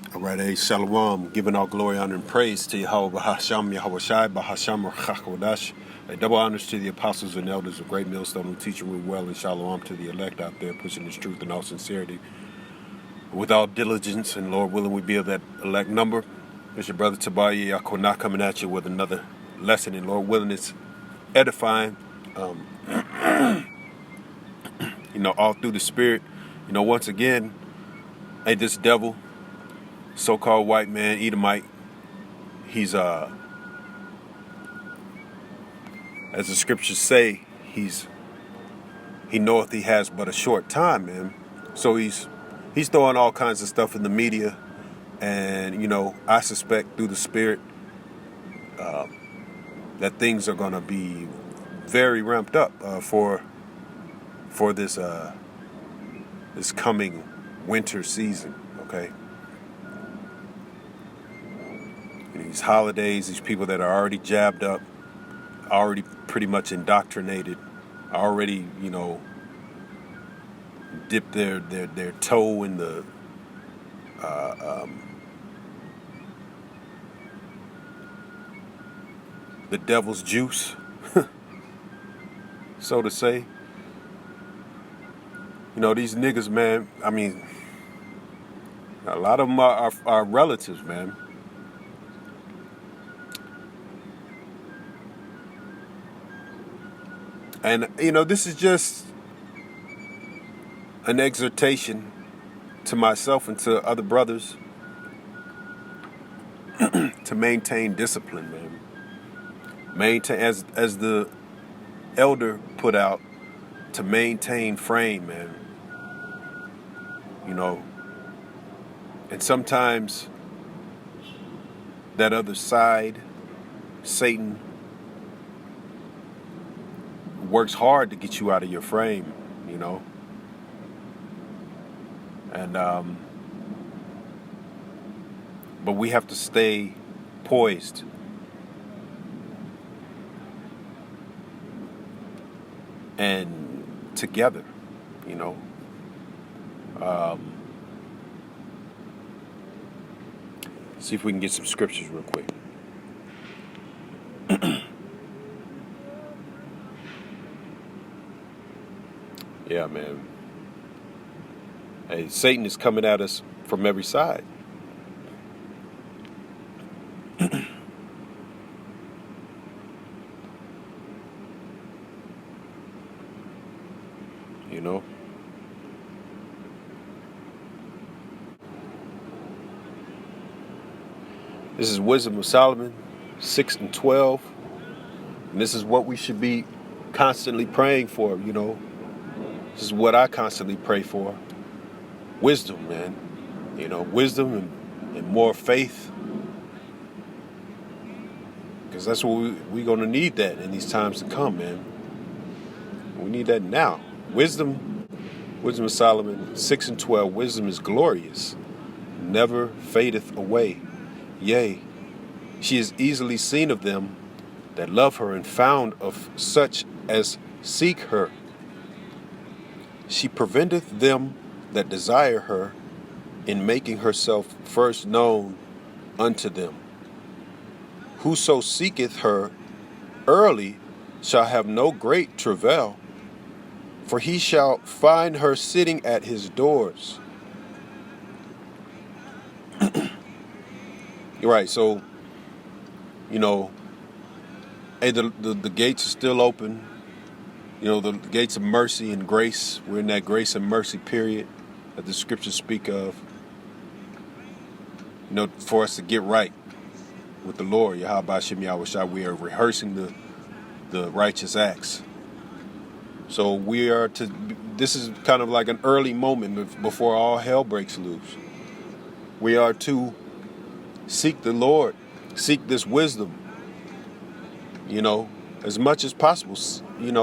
All right, Shalom, giving all glory, honor, and praise to Yahweh Bahasham, Yahweh Shai, Bahasham, Rachakodash. Double honors to the apostles and elders of Great Millstone who teach and well, and Shalom to the elect out there pushing this truth in all sincerity. With all diligence, and Lord willing, we be of that elect number. It's your brother Tabaya Yakonah coming at you with another lesson, and Lord willing, it's edifying, all through the Spirit. Once again, this devil, so-called white man, Edomite, he's as the scriptures say, he knoweth he has but a short time, man. So he's throwing all kinds of stuff in the media, and I suspect through the Spirit that things are gonna be very ramped up for this this coming winter season. Okay. These holidays, these people that are already jabbed up, already pretty much indoctrinated, already, dip their toe in the devil's juice, so to say. These niggas, man, I mean, a lot of them are relatives, man. And, this is just an exhortation to myself and to other brothers to maintain discipline, man. Maintain, as the elder put out, to maintain frame, man. And sometimes that other side, Satan, works hard to get you out of your frame, and but we have to stay poised and together, see if we can get some scriptures real quick. Yeah, man. Hey, Satan is coming at us from every side. This is Wisdom of Solomon 6 and 12. And this is what we should be constantly praying for, This is what I constantly pray for. Wisdom, man. Wisdom and more faith. Because that's what we're going to need that in these times to come, man. We need that now. Wisdom of Solomon 6 and 12. Wisdom is glorious, never fadeth away. Yea, she is easily seen of them that love her, and found of such as seek her. She preventeth them that desire her, in making herself first known unto them. Whoso seeketh her early shall have no great travail, for he shall find her sitting at his doors. You're right, so, hey, the gates are still open. The gates of mercy and grace. We're in that grace and mercy period that the scriptures speak of. For us to get right with the Lord, Yahweh Shem Yahweh Shai, we are rehearsing the righteous acts. So this is kind of like an early moment before all hell breaks loose. We are to seek the Lord, seek this wisdom, as much as possible, and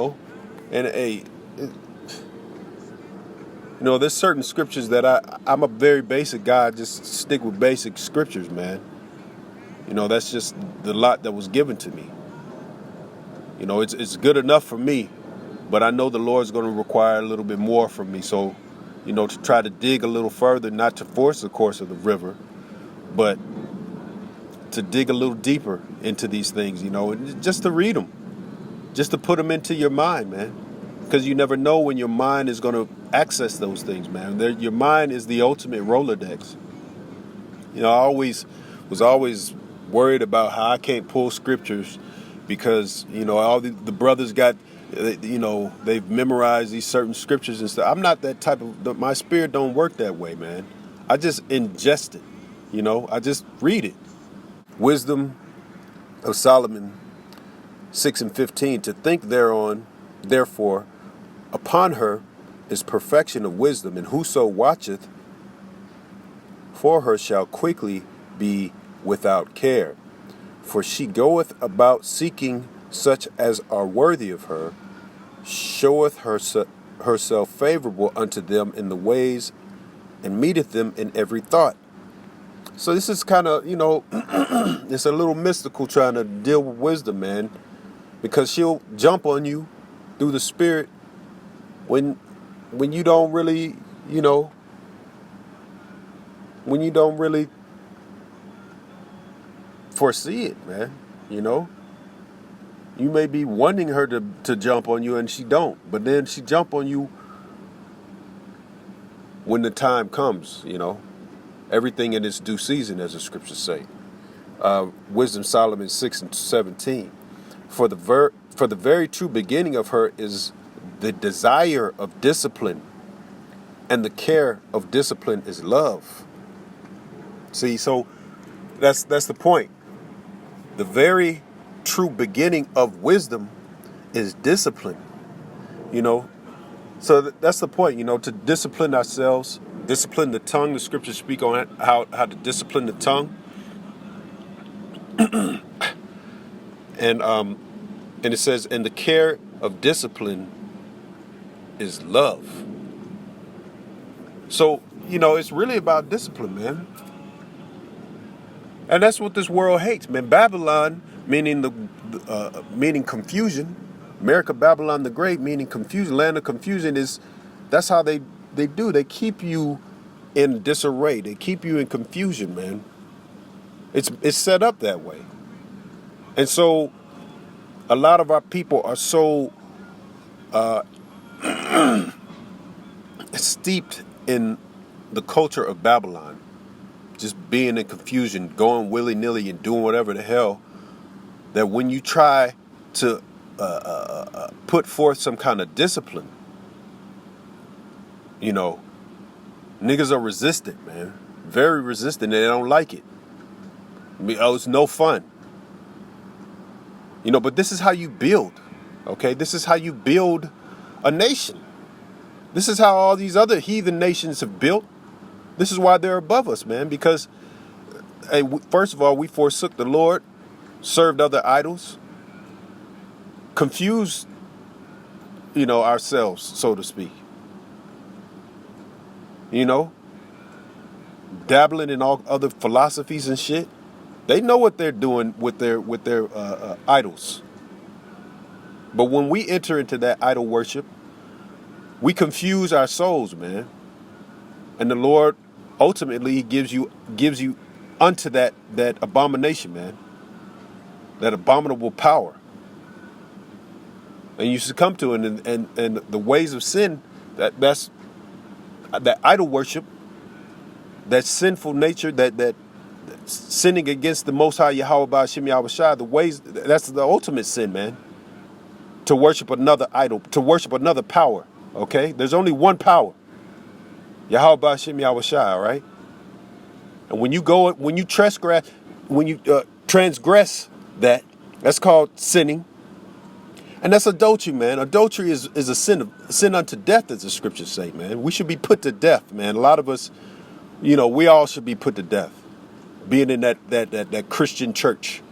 there's certain scriptures that I'm a very basic guy. I just stick with basic scriptures, man. That's just the lot that was given to me. It's good enough for me, but I know the Lord's going to require a little bit more from me. So, to try to dig a little further, not to force the course of the river, but to dig a little deeper into these things, and just to read them, just to put them into your mind, man. Because you never know when your mind is going to access those things, man. Your mind is the ultimate Rolodex. I was always worried about how I can't pull scriptures because, all the brothers got, they've memorized these certain scriptures and stuff. I'm not that type of, my spirit don't work that way, man. I just ingest it, I just read it. Wisdom of Solomon 6:15, to think thereon, therefore, upon her is perfection of wisdom, and whoso watcheth for her shall quickly be without care. For she goeth about seeking such as are worthy of her, showeth herself favorable unto them in the ways, and meeteth them in every thought. So this is kind of, it's a little mystical trying to deal with wisdom, man, because she'll jump on you through the spirit when you don't really, when you don't really foresee it, man. You may be wanting her to jump on you and she don't, but then she jump on you when the time comes, everything in its due season, as the scriptures say. Wisdom Solomon 6:17. For the very true beginning of her is the desire of discipline, and the care of discipline is love. See, so that's the point. The very true beginning of wisdom is discipline. So that's the point. To discipline ourselves, discipline the tongue. The scriptures speak on how to discipline the tongue, and it says, and the care of discipline is love. So it's really about discipline, man. And that's what this world hates, man. Babylon, meaning meaning confusion. America, Babylon the Great, meaning confusion. Land of confusion that's how they do. They keep you in disarray. They keep you in confusion, man. It's set up that way. And so a lot of our people are so steeped in the culture of Babylon, just being in confusion, going willy-nilly and doing whatever the hell, that when you try to put forth some kind of discipline, niggas are resistant, man. Very resistant. They don't like it. It's no fun. But this is how you build, okay? This is how you build a nation. This is how all these other heathen nations have built. This is why they're above us, man, because, first of all, we forsook the Lord, served other idols, confused, ourselves, so to speak. Dabbling in all other philosophies and shit. They know what they're doing with their idols. But when we enter into that idol worship, we confuse our souls, man. And the Lord ultimately gives you unto that abomination, man. That abominable power. And you succumb to it, and the ways of sin, that's that idol worship, that sinful nature, that sinning against the Most High Yahweh Ba'ashem Yahweh Shai, the ways, that's the ultimate sin, man. To worship another idol, to worship another power, okay? There's only one power. Yahweh Ba'ashem Yahweh Shai, all right? And when you transgress that, that's called sinning. And that's adultery, man. Adultery is a sin unto death, as the scriptures say, man. We should be put to death, man. A lot of us, we all should be put to death. Being in that Christian church,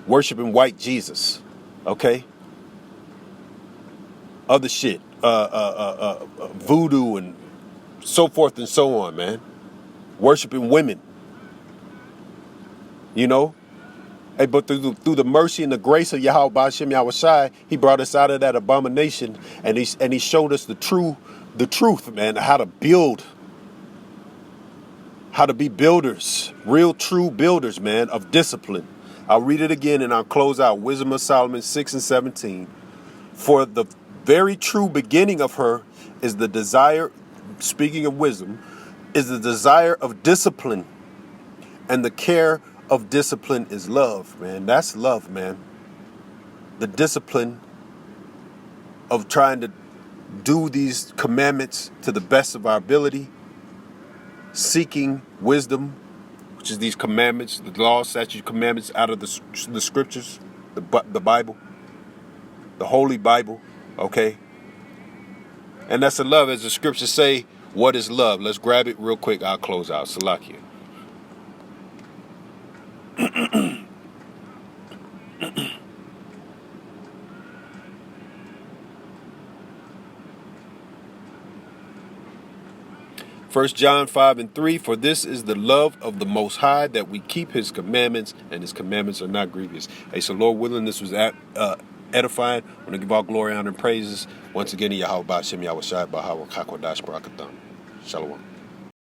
worshiping white Jesus, okay? Other shit, voodoo and so forth and so on, man. Worshiping women, Hey, but through the mercy and the grace of Yahweh Ba'ashem Yahweh Shai, He brought us out of that abomination, and he showed us the truth, man, how to build how to be builders, real true builders, man, of discipline. I'll read it again and I'll close out. Wisdom of Solomon 6:17. For the very true beginning of her is the desire, speaking of wisdom, is the desire of discipline. And the care of discipline is love, man. That's love, man. The discipline of trying to do these commandments to the best of our ability, seeking wisdom, which is these commandments, the law, statutes, commandments out of the scriptures, the Bible, the Holy Bible, okay? And that's the love, as the scriptures say. What is love? Let's grab it real quick. I'll close out. Salakia. 1 John 5:3, for this is the love of the Most High, that we keep his commandments, and his commandments are not grievous. Hey, so Lord willing, this was edifying. I want to give all glory, honor, and praises once again in Yahweh Ba'Shem Yahweh Shai Bahawa Kakwadash Barakatham. Shalom.